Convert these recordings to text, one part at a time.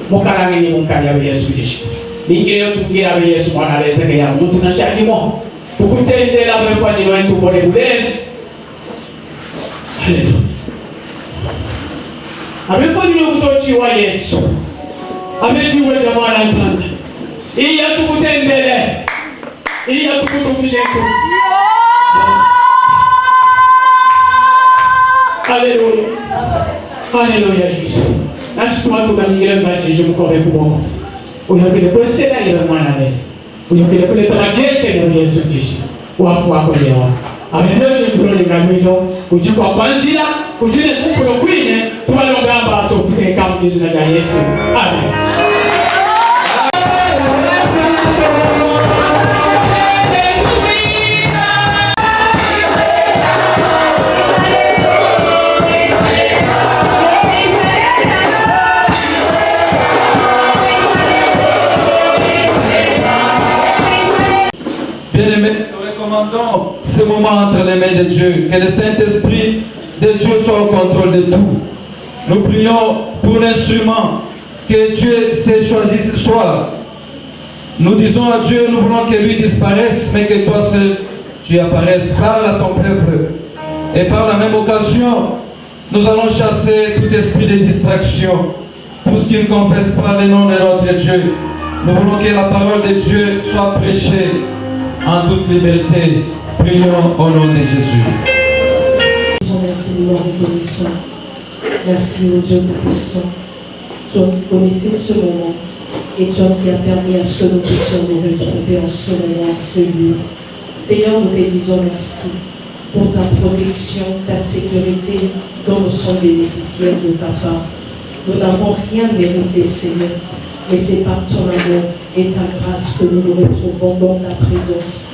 mukalangi ni mukali ya Yesu Kristo ningire tugira be Yesu mwana lezeke ya mtu na shakimo ukutendela kwa ni wetu bole bule. Haleluya. Amefanya utochi wa Yesu. Amejiwe jamani ntanda. Hii yatukutendele. Hii yatukutumishe tu. Haleluya. Haleluya Yesu. Nasi watu kaningire mbashije mukore kuboko. Uyokile kwesela ile mwana Yesu. Uyokile kuleta majese ya Yesu Kristo. Wafu wako leo. Ameneje fulani ngamilo ujikwa kwanjira ujine kukulo kwine tubalongamba asofike kama jina la Yesu. Amen. Bien-aimés, nous recommandons ce moment entre les mains de Dieu. Que le Saint-Esprit de Dieu soit au contrôle de tout. Nous prions pour l'instrument que Dieu s'est choisi ce soir. Nous disons à Dieu, nous voulons que lui disparaisse, mais que toi seul, tu apparaisses. Parle à ton peuple. Et par la même occasion, nous allons chasser tout esprit de distraction. Pour ceux qui ne confessent pas le nom de notre Dieu. Nous voulons que la parole de Dieu soit prêchée en toute liberté. Prions au nom de Jésus. Nous sommes infiniment reconnaissants. Merci au Dieu Tout-Puissant. Toi qui connaissais ce moment et toi qui as permis à ce que nous puissions nous retrouver en ce moment, en ce lieu. Seigneur, nous te disons merci pour ta protection, ta sécurité dont nous sommes bénéficiaires de ta part. Nous n'avons rien mérité, Seigneur, mais c'est par ton amour et ta grâce que nous nous retrouvons dans ta présence.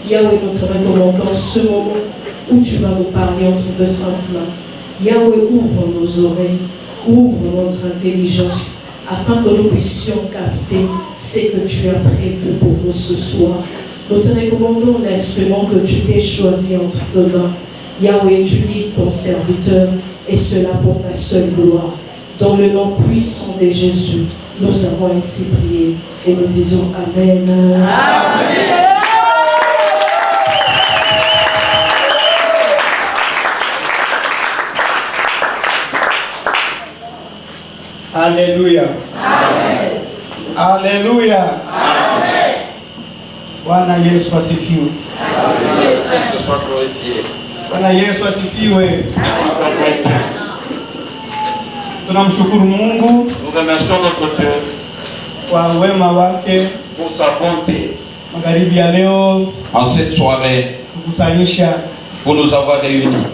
Yahweh, nous te recommandons ce moment où tu vas nous parler entre deux saintes mains. Yahweh, ouvre nos oreilles, ouvre notre intelligence, afin que nous puissions capter ce que tu as prévu pour nous ce soir. Nous te recommandons l'instrument que tu t'es choisi entre tes mains. Yahweh, utilise ton serviteur, et cela pour ta seule gloire. Dans le nom puissant de Jésus, nous avons ainsi prié et nous disons Amen. Amen. Alléluia. Amen. Alléluia. Amen. Bwana Yesu asifiwe. Yesu soit glorifié. Bwana Yesu asifiwe. Tunamshukuru Mungu. Nous remercions notre Dieu kwa wema wake pour sa bonté. Magharibi ya leo en cette soirée kukusanyisha pour nous avoir réunis.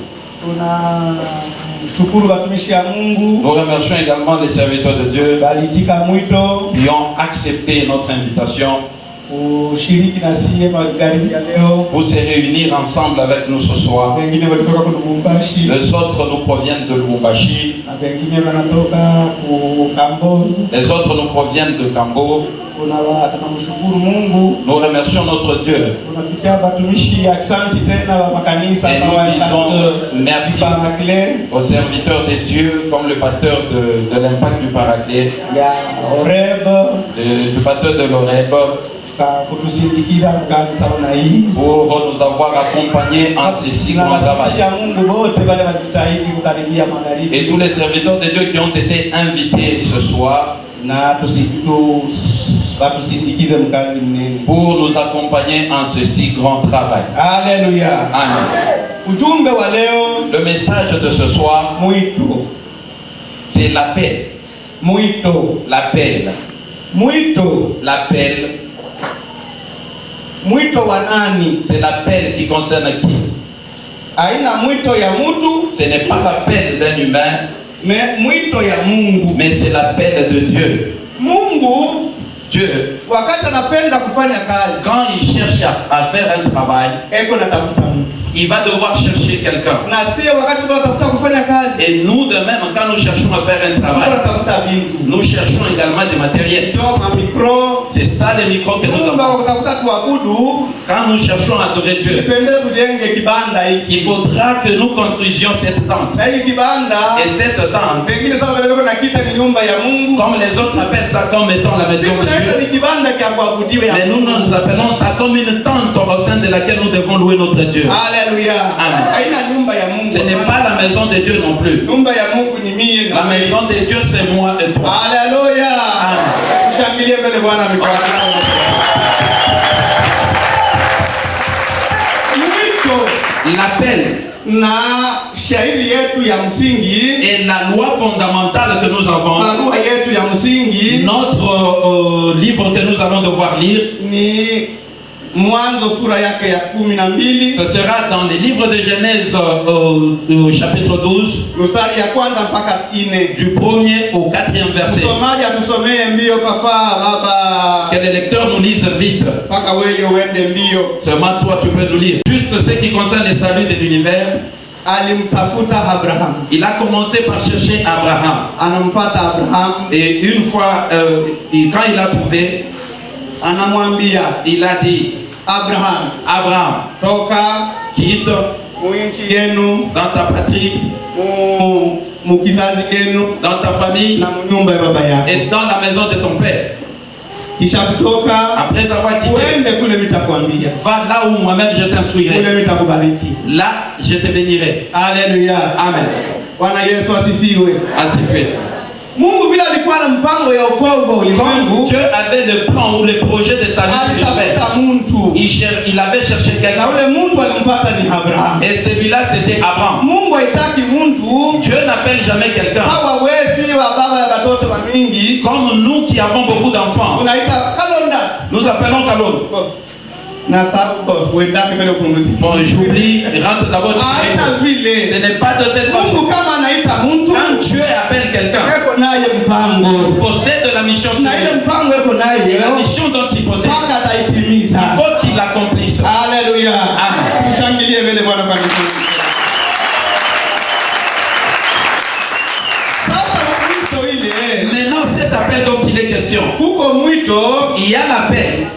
Tunamshukuru watumishi wa Mungu. Nous remercions également les serviteurs de Dieu balitika mwito qui ont accepté notre invitation kushiriki na sisi magharibi ya leo, pour se réunir ensemble avec nous ce soir. Wengine walitoka Lubumbashi, Les autres nous proviennent de Lubumbashi. na wengine wanatoka Kambo. Les autres nous proviennent de Kambo. Tunamshukuru Mungu. Nous remercions notre Dieu. Tunapitia batumishi asante tena wa makanisa Et sawa nous disons merci aux serviteurs de Dieu comme le pasteur de l'Impact du Paraclet, ya Oreb, du pasteur de l'Oreb, kutusindikiza kazi sawa na hii, pour nous avoir accompagnés en ce si grand travail. Et tous les serviteurs de Dieu qui ont été invités ce soir pour nous accompagner en ce si grand travail. Alléluia. Amen. Le message de ce soir, c'est l'appel. L'appel. L'appel. C'est l'appel qui concerne qui? Ce n'est pas l'appel d'un humain, mais c'est l'appel de Dieu. Dieu, quand il cherche à faire un travail, il va devoir chercher quelqu'un. Na sio wakati tunatafuta kufanya kazi. Et nous de même, quand nous cherchons à faire un travail, Tunatafuta vitu. nous cherchons également des matériels. Kama micro. C'est ça les micros que nous Mungu avons. akutafuta tuabudu. Quand nous cherchons à adorer Dieu, Tupendele tujenge kibanda hiki. il faudra que nous construisions cette tente. Na hiki kibanda. Et cette tente, Pengine sasa wale na kita ni nyumba ya Mungu. comme les autres appellent ça comme étant la maison de Dieu, Ni kibanda kia kuabudiwa ya mais nous appelons ça comme une tente au sein de laquelle nous devons louer notre Dieu. Alléluia. Amen. Haina nyumba ya Mungu. Ce n'est pas la maison de Dieu non plus. Nyumba ya Mungu ni mimi na La maison de Dieu, c'est moi et toi. Alléluia. Amen. Shangilie mbele Bwana mikono. Mwito L'appel na shairi yetu ya msingi et la loi fondamentale que nous avons, barua yetu ya msingi notre livre que nous allons devoir lire, ni Mwanzo sura yake ya 12 ce sera dans les livres de Genèse au chapitre 12, mstari ya kwanza mpaka 4. du 1er au 4e verset. Msomaji atusomee mbio papa baba. Que les lecteurs nous lisent vite. Mpaka wewe uende mbio. Seulement toi tu peux nous lire. Juste ce qui concerne le salut de l'univers. Alimtafuta Abraham. Il a commencé par chercher Abraham. Anampata Abraham. Et une fois, quand il a trouvé, Anamwambia, il a dit, Abraham, toka quitte muinchi yenu, dans ta patrie, mukizazi yenu, dans ta famille, na nyumba ya baba yako, et dans la maison de ton père. Kisha kutoka, après avoir quitté, uende kule nitakwambia, va là où moi-même je t'instruirai. Kule nitakubariki. Là, je te bénirai. Alléluia. Amen. Bwana Yesu asifiwe. Asifiwe. Mungu bila alikuwa na mpango ya wokovu wa ulimwengu. Dieu avait le plan ou le projet de salut de l'univers. Il avait cherché quelqu'un. Et celui-là c'était Abraham. Dieu n'appelle jamais quelqu'un. Comme nous qui avons beaucoup d'enfants. Nous appelons Kalon. Bon, j'oublie, rentre d'abord. Ce n'est pas de cette façon. Quand Dieu appelle quelqu'un, il possède la mission sur lui. Et la mission dont il possède, il faut qu'il l'accomplisse. Alléluia. Amen. Maintenant, cet appel dont il est question, il y a l'appel.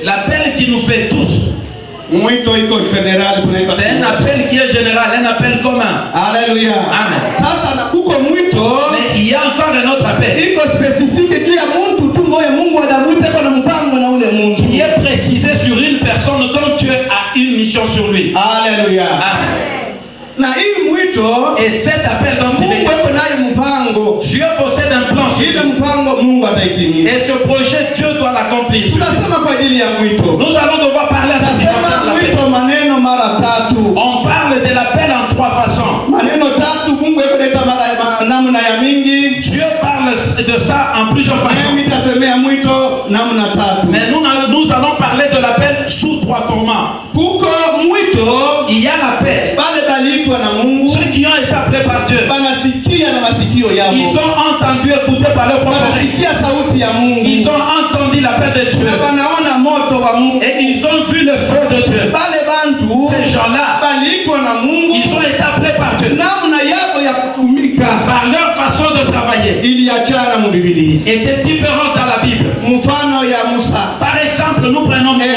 L'appel qui nous fait tous. C'est un appel qui est général, un appel commun. Alléluia. Amen. Mais il y a encore un autre appel qui est précisé sur une personne dont Dieu a une mission sur lui. Alléluia. Amen. Et cet appel dont il est question, Dieu possède un plan sur lui. Et ce projet, Dieu doit l'accomplir. Nous allons devoir parler à cette l'appel. On parle de l'appel en trois façons. Dieu parle de ça en plusieurs façons. Mais nous allons parler de l'appel sous trois formats. Il y a l'appel. Ceux qui ont été appelés par Dieu, ils ont entendu écouter par leur propre oreille. Ils ont entendu l'appel de Dieu. Et ils ont vu le feu de Dieu. Ces gens-là, ils ont été appelés par Dieu. Par leur façon de travailler, était différente dans la Bible. Par exemple, nous prenons Moïse.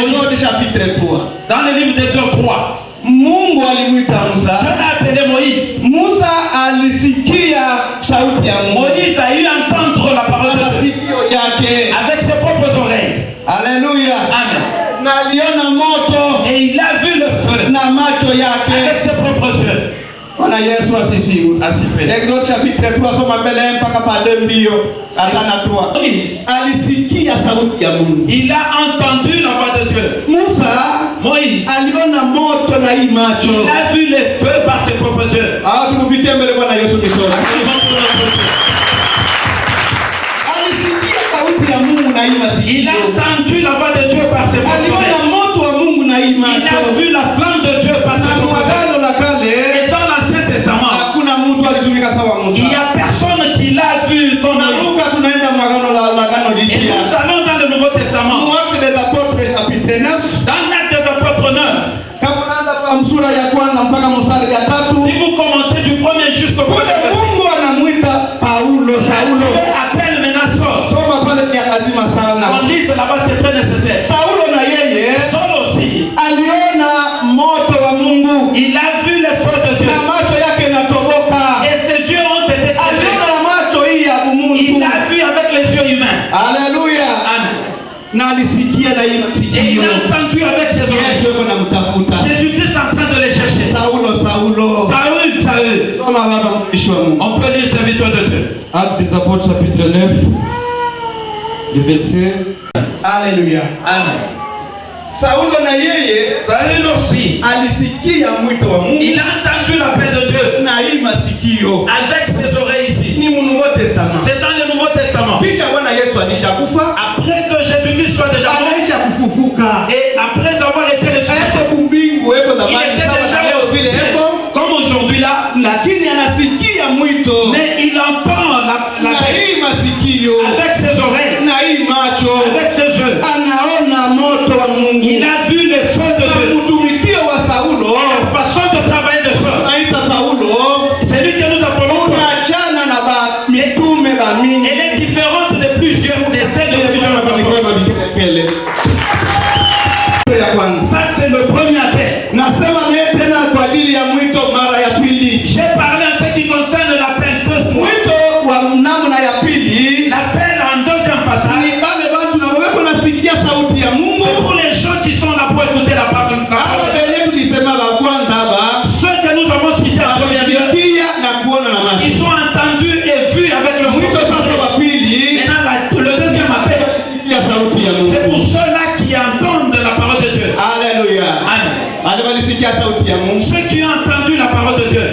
Dans le livre d'Exode 3, Mungu alimuita Musa. Dieu a appelé Moïse. Musa alisikia sauti ya Mungu. Moïse a eu à entendre la parole de Dieu avec ses propres oreilles. Alléluia. Amen. Na aliona moto. Et il a vu le feu na macho yake avec ses propres yeux. Bwana Yesu asifiwe. Asifiwe. Exode chapitre 3 soma mbele mpaka pa 2 mbio atana 3. Moïse alisikia sauti ya Mungu. Il a entendu la voix de Dieu. Moïse aliona moto na hii macho. Il a vu le feu par ses propres yeux. Tukupitie mbele Bwana Yesu mikono. Alisikia sauti ya Mungu na hii masikio. Il a entendu la voix de Dieu par ses propres yeux. Aliona moto wa Mungu na hii macho. Il a vu la flamme de Dieu par ses propres yeux. Et dans l'Ancien Testament, il n'y a personne qui l'a vu comme Moïse. Et nous allons dans le Nouveau Testament. Dans l'Acte des Apôtres 9, mtumishi wa Mungu. On peut lire serviteur de Dieu. Actes des Apôtres chapitre 9, le verset. Alléluia. Amen. Saulo na yeye Saül aussi, alisikia mwito wa Mungu. il a entendu l'appel de Dieu Na hii masikio avec ses oreilles ici. ni mu Nouveau Testament. C'est dans le Nouveau Testament. Kisha Bwana Yesu alishakufa, Après que Jésus-Christ soit déjà mort anaisha kufufuka. et après avoir été ressuscité, Hapo kumbingu hapo il zamani était sawa déjà na leo vile ressuscité, hapo, comme aujourd'hui là, lakini anasikia mwito mais il entend na l'appel hii masikio avec ses oreilles, na hii macho, avec ses yeux. anaona moto wa Mungu. Il a vu le feu de Na Dieu. mtumikio wa Saulo La façon de travailler de feu. naita Paulo C'est lui que nous appelons Paul. unaachana na ba mitume ba mingi. Elle est différente de plusieurs, de celles de plusieurs apôtres. Ya kwanza Ça, c'est le premier appel. nasema mimi tena kwa ajili ya mwito mara ya pili. J'ai parlé en ce qui concerne l'appel deux fois. Mwito wa namna ya pili L'appel en deuxième façade, ni wale watu na wako nasikia sauti ya Mungu. c'est pour les gens qui sont là pour écouter la parole. Hawa wenyewe tulisema wa kwanza hapa Ceux que nous avons cités en premier lieu, sikia na kuona na macho. ils ont entendu et vu avec le Mwito sasa wa pili Maintenant, le deuxième appel, sikia sauti ya c'est Mungu. pour ceux-là qui entendent la parole de Dieu. Haleluya. Amen. Wale walisikia sauti ya Mungu. Ceux qui ont entendu la parole de Dieu.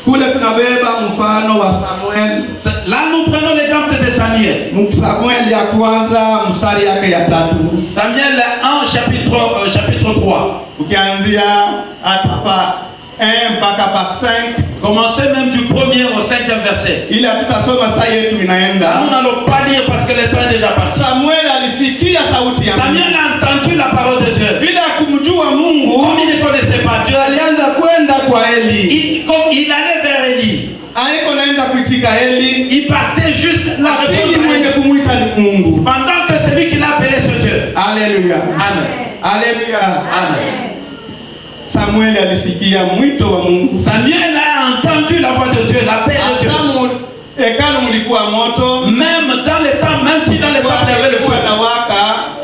Kule tunabeba mfano wa Samuel. Là, nous prenons l'exemple de Samuel. Samuel ya kwanza mstari yake ya 3. Samuel 1, chapitre 3. Ukianzia hata pa 1 mpaka pa 5. Commencez même du 1er au 5e verset. Ile tutasoma saa yetu inaenda. Nous n'allons pas lire parce que le temps est déjà passé. Samuel alisikia sauti ya Mungu. Samuel a entendu la parole de Dieu. Bila kumjua Mungu, Comme il ne connaissait pas Dieu, alianza kwenda kwa Eli. comme il allait vers Élie. Aliko naenda kuitika Eli, Il partait juste la lakini mwenye répondre. kumuita ni Mungu. Pendant que celui qui l'a appelé ce Dieu. Haleluya. Amen. Haleluya. Amen. Samuel alisikia mwito wa Mungu. Samuel a entendu la voix de Dieu, l'appel de Dieu. Hekalu mlikuwa moto, Même dans les temps, même si dans les temps il y avait le feu.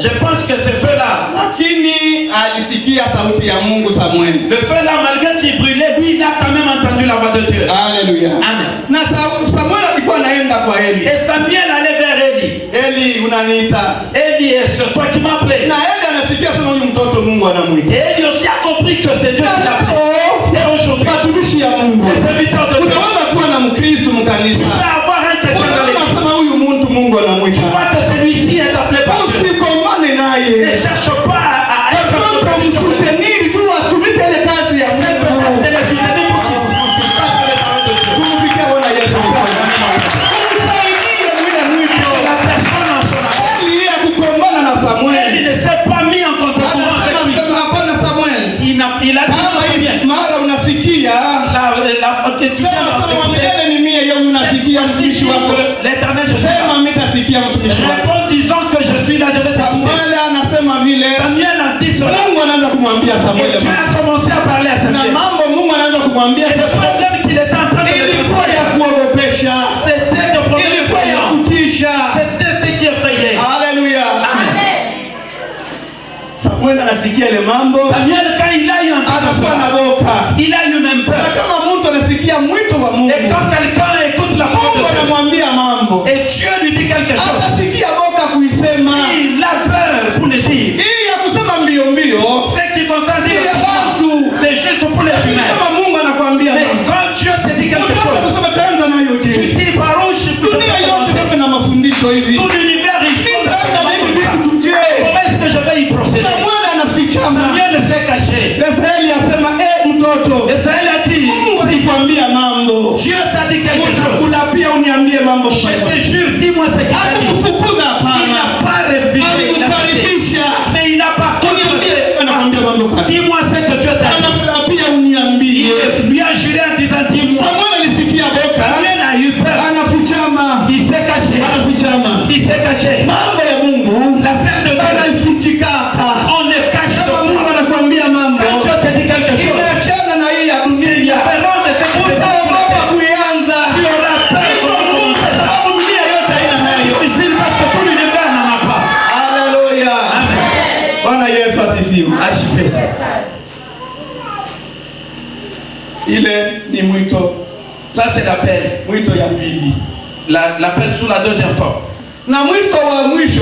Je pense que ce feu-là, lakini alisikia sauti ya Mungu Samuel. le feu-là, malgré qu'il brûlait, lui, il a quand même entendu la voix de Dieu. Haleluya. Amen. Na Samuel alikuwa anaenda kwa Eli. Et Samuel allait vers Élie. Eli, unaniita? Élie, c'est toi qui m'appelais. Na Eli anasikia sana huyu mtoto Mungu anamuita. Et Élie aussi a compris que c'est Dieu qui l'appelait. Et aujourd'hui, Watumishi ya Mungu, les serviteurs de Dieu, unaweza kuwa na Mkristo tu mkanisa. peux avoir un chrétien dans l'église. Unasema huyu mtu Mungu Tu anamuita. vois que celui-ci est appelé par Dieu. Usikomane Ne naye. cherche pas à être en compétition avec lui. Msuteniri tu atumike ile kazi ya C'est Mungu. peut-être de les soutenir pour qu'ils fassent les paroles de Dieu. Tumpikie Bwana Yesu. Umsaidie yule mwito. La personne en son appel, Eli akukombana na Samuel. il ne s'est pas mis en contre-courant avec lui. Anasema hapana Samuel. Il a dit Kama très bien. hivi mara unasikia sema milele ni mie yeye unasikia mtumishi wako. L'éternel, je suis là. Sema mimi nitasikia mtumishi wako. Réponds disant que je suis là, je vais t'écouter. Samuel anasema vile. Samuel a dit cela. Mungu anaanza kumwambia Samuel. Et Dieu a commencé à parler à Na Samuel. mambo Mungu anaanza kumwambia Et le Samuel. problème qu'il était en train de Ilikuwa ya kuogopesha. c'était le problème Ilikuwa ya effrayant. kutisha. C'était ce qui effrayait. Haleluya. Amen. Samuel anasikia ile mambo. Samuel, quand il a eu entendu Anakuwa cela, na boka. il a eu même Na peur. kama mtu anasikia mwito wa Mungu. Et quand quelqu'un écoute la parole Mungu de Dieu, anamwambia mambo. et Dieu lui dit quelque chose, Atasikia boka kuisema. il a peur pour le dire. Hii ya kusema mbio mbio. Ce qui concerne Hii ya watu. c'est juste pour les humains. Kama Mungu anakuambia Mais mambo. quand Dieu te dit quelque Unataka chose, kusema taanza nayo tu je. dis par où je peux Dunia yote commencer. iwe na mafundisho hivi. Tout l'univers ici, Nitaenda na hivi vitu je. comment est-ce que je vais y procéder? Samuel anafichama. Samuel s'est caché. Israeli asema mtoto. Israël a dit, Mungu alikwambia mambo. Dieu t'a dit quelque chose. Utakula pia uniambie mambo. Je te jure, dis-moi ce qu'il t'a dit. Atakufukuza Il hapana. n'a pas refusé, il a fait. Alikukaribisha. Mais il n'a pas Uniambie refusé. anamwambia mambo gani? Dis-moi ce que Dieu t'a dit. Anakula pia uniambie. Il lui a juré en disant, dis-moi. Samuel alisikia boka. Samuel a eu peur. Anafichama. Il s'est caché. Anafichama. Il s'est caché. Mambo ya Mungu. L'affaire de Dieu, Anaifichika. on le cache de Kama Mungu toi. anakuambia mambo. Quand Dieu te dit quelque chose, Inaachana na hii ya dunia. différent de ce qui se passe sur la Utaogopa terre. kuianza. Tu auras peur de recommencer ça. Sababu dunia yote haina nayo. Difficile parce que tout l'univers n'en a pas. Haleluya. Amen. Bwana Yesu asifiwe. Achevez ça. Ile ni mwito Ça c'est l'appel. Mwito ya pili. L'appel sous la deuxième forme. Na mwito wa mwisho,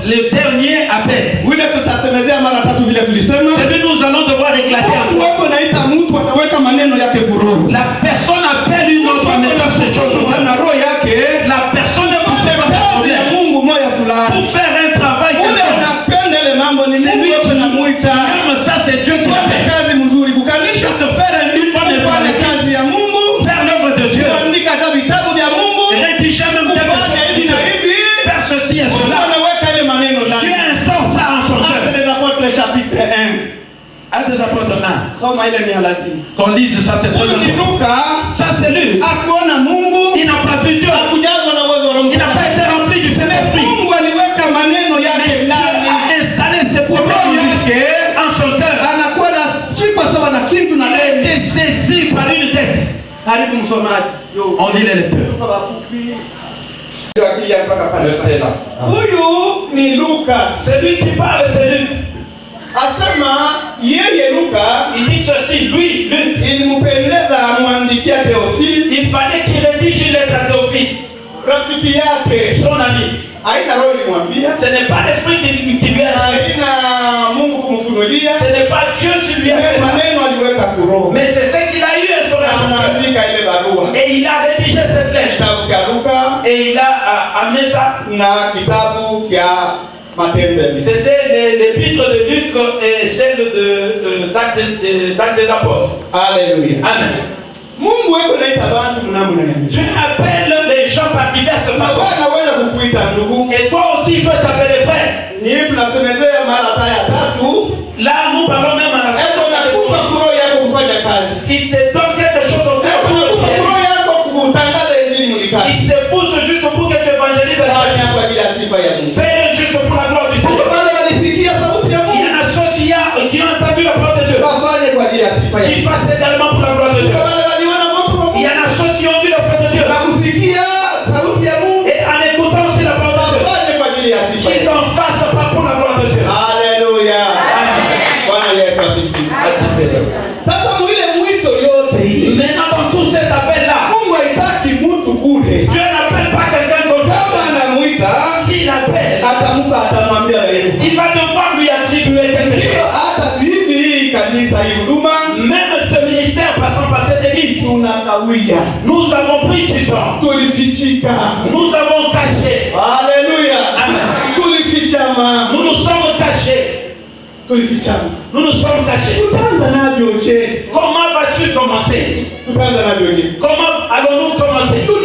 le dernier appel. Ule tutasemezea mara tatu vile tulisema. C'est que nous allons devoir éclater en trois. Wako naita mtu anaweka maneno yake kuroho. La personne appelle une autre en mettant ces choses na roho yake. La personne ne peut faire ça ya Mungu moya fulani. Pour faire un travail de Ule anapenda ile mambo ni Mungu yote anamuita. Ça c'est Dieu qui appelle. Kazi mzuri kukanisha te faire une bonne fanya kazi ya Mungu. Faire l'œuvre de Dieu. Kuandika vitabu vya Mungu. Rédiger même des choses. Faire ceci et cela. Dieu instaure ça en son cœur. Actes des Apôtres chapitre 1. Actes des Apôtres 1. Soma ile ni lazima. Qu'on lise ça, c'est très important. Ça c'est lui. Akuona Mungu. Il n'a pas vu Dieu. Hakujazwa na uwezo wa Mungu. Il n'a pas été rempli du Saint-Esprit. Mungu aliweka maneno yake ndani. Dieu a installé ses propres yake en son cœur. Anakuwa na sifa sawa na kitu na leo. Il est saisi par une tête. Karibu msomaji. On lit les lecteurs. Restez là. Huyu ni Luka. Celui qui parle, c'est Luc. Asema yeye Luka, il dit ceci, lui, Luc, ilimpendeza amwandikia Theophile. Il fallait qu'il rédige une lettre à Théophile. Rafiki yake, son ami. Haina roho ilimwambia. Ce n'est pas l'esprit qui lui a dit. Haina Mungu kumfunulia. Ce n'est pas Dieu qui lui a fait. Maneno aliweka kuroho. Mais c'est ce qu'il a eu inspiration. Anaandika ile barua. Et il a rédigé cette lettre. Kitabu cha Luka. Et il a amené ça. Na kitabu cha Matendo. C'était l'épître de Luc et celle d'Actes des Apôtres. Alléluia. Amen. Mungu weko naita bantu mnamna gani? Dieu appelle les gens par diverses façons. Anaweza kukuita ndugu. Et toi aussi il peut t'appeler frère. Ni tunasemezea mara taya tatu. Là nous parlons même à la kupa kuro yako kufanya kazi. Il te donne quelque chose au cœur. Kupa kuro yako kutangaza injili mlikazi. Il te pousse juste pour que tu évangélises la Fanya kwa ajili ya sifa ya Mungu. Fais juste pour la gloire du Seigneur. Wale walisikia sauti ya Mungu. Il y en a ceux qui ont entendu la parole de Dieu. Wafanye kwa ajili ya sifa ya Mungu. Qui fassent également pour la gloire de Dieu. Il y en a ceux qui ont vu le feu de Dieu. Et en écoutant aussi la parole de Dieu, qu'ils en fassent pas pour la gloire de Dieu. Alléluia. Maintenant dans tout cet appel-là, Dieu n'appelle pas quelqu'un d'autre. S'il appelle, il va devoir lui attribuer quelque chose. Même ce ministère passant par cette église, nous avons pris du temps. Nous avons caché. Alléluia. Amen. Nous nous sommes cachés. Nous nous sommes cachés. Comment vas-tu commencer? Comment allons-nous commencer? Tout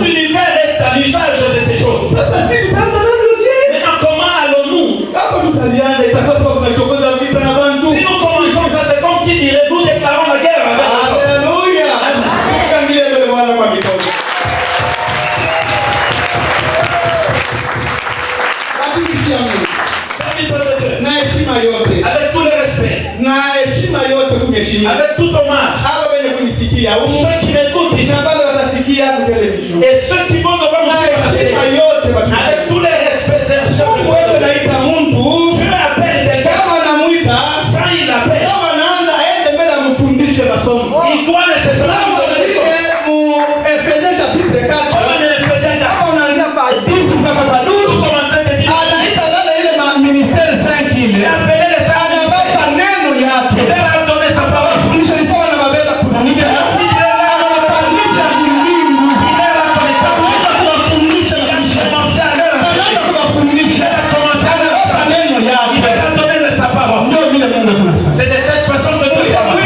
l'univers est à l'usage de ces choses. Maintenant, comment allons-nous? Si nous commençons ça, c'est comme qui dirait nous déclarons la guerre avec les autres. Alléluia. Avec tout le respect, avec tout hommage, ceux qui m'écoutent ici et ceux qui vont devoir me suivre, avec tous les respects, Dieu appelle quelqu'un. Quand il appelle, il doit nécessairement donner il a appelé les saints. Il a donné sa parole. C'est de cette façon que Dieu parle.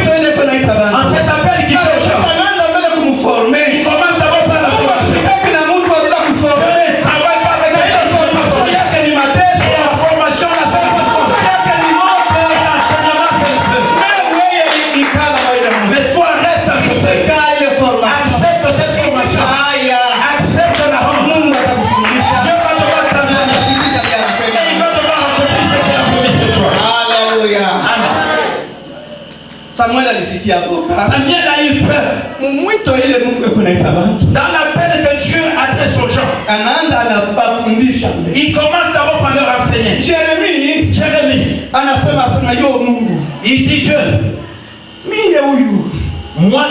En cet appel qui fait gens, il commence d'abord par la formation. Ne travaille pas avec la formation. C'est la formation, la formation. L'enseignement, c'est le feu. Mais toi, reste à ce feu. Accepte cette formation. Accepte la honte. Dieu va devoir t'enseigner. Et il va devoir accomplir ce qu'il a promis sur toi. Amen. Samuel alisikia hapo. Samuel a eu peur. Mwito ile Mungu kunaita watu. Dans l'appel que Dieu adresse aux gens, Anaanza anafundisha. il commence d'abord par leur enseigner. Jérémie anasema yo Mungu. Il dit Dieu, mimi huyu. moi,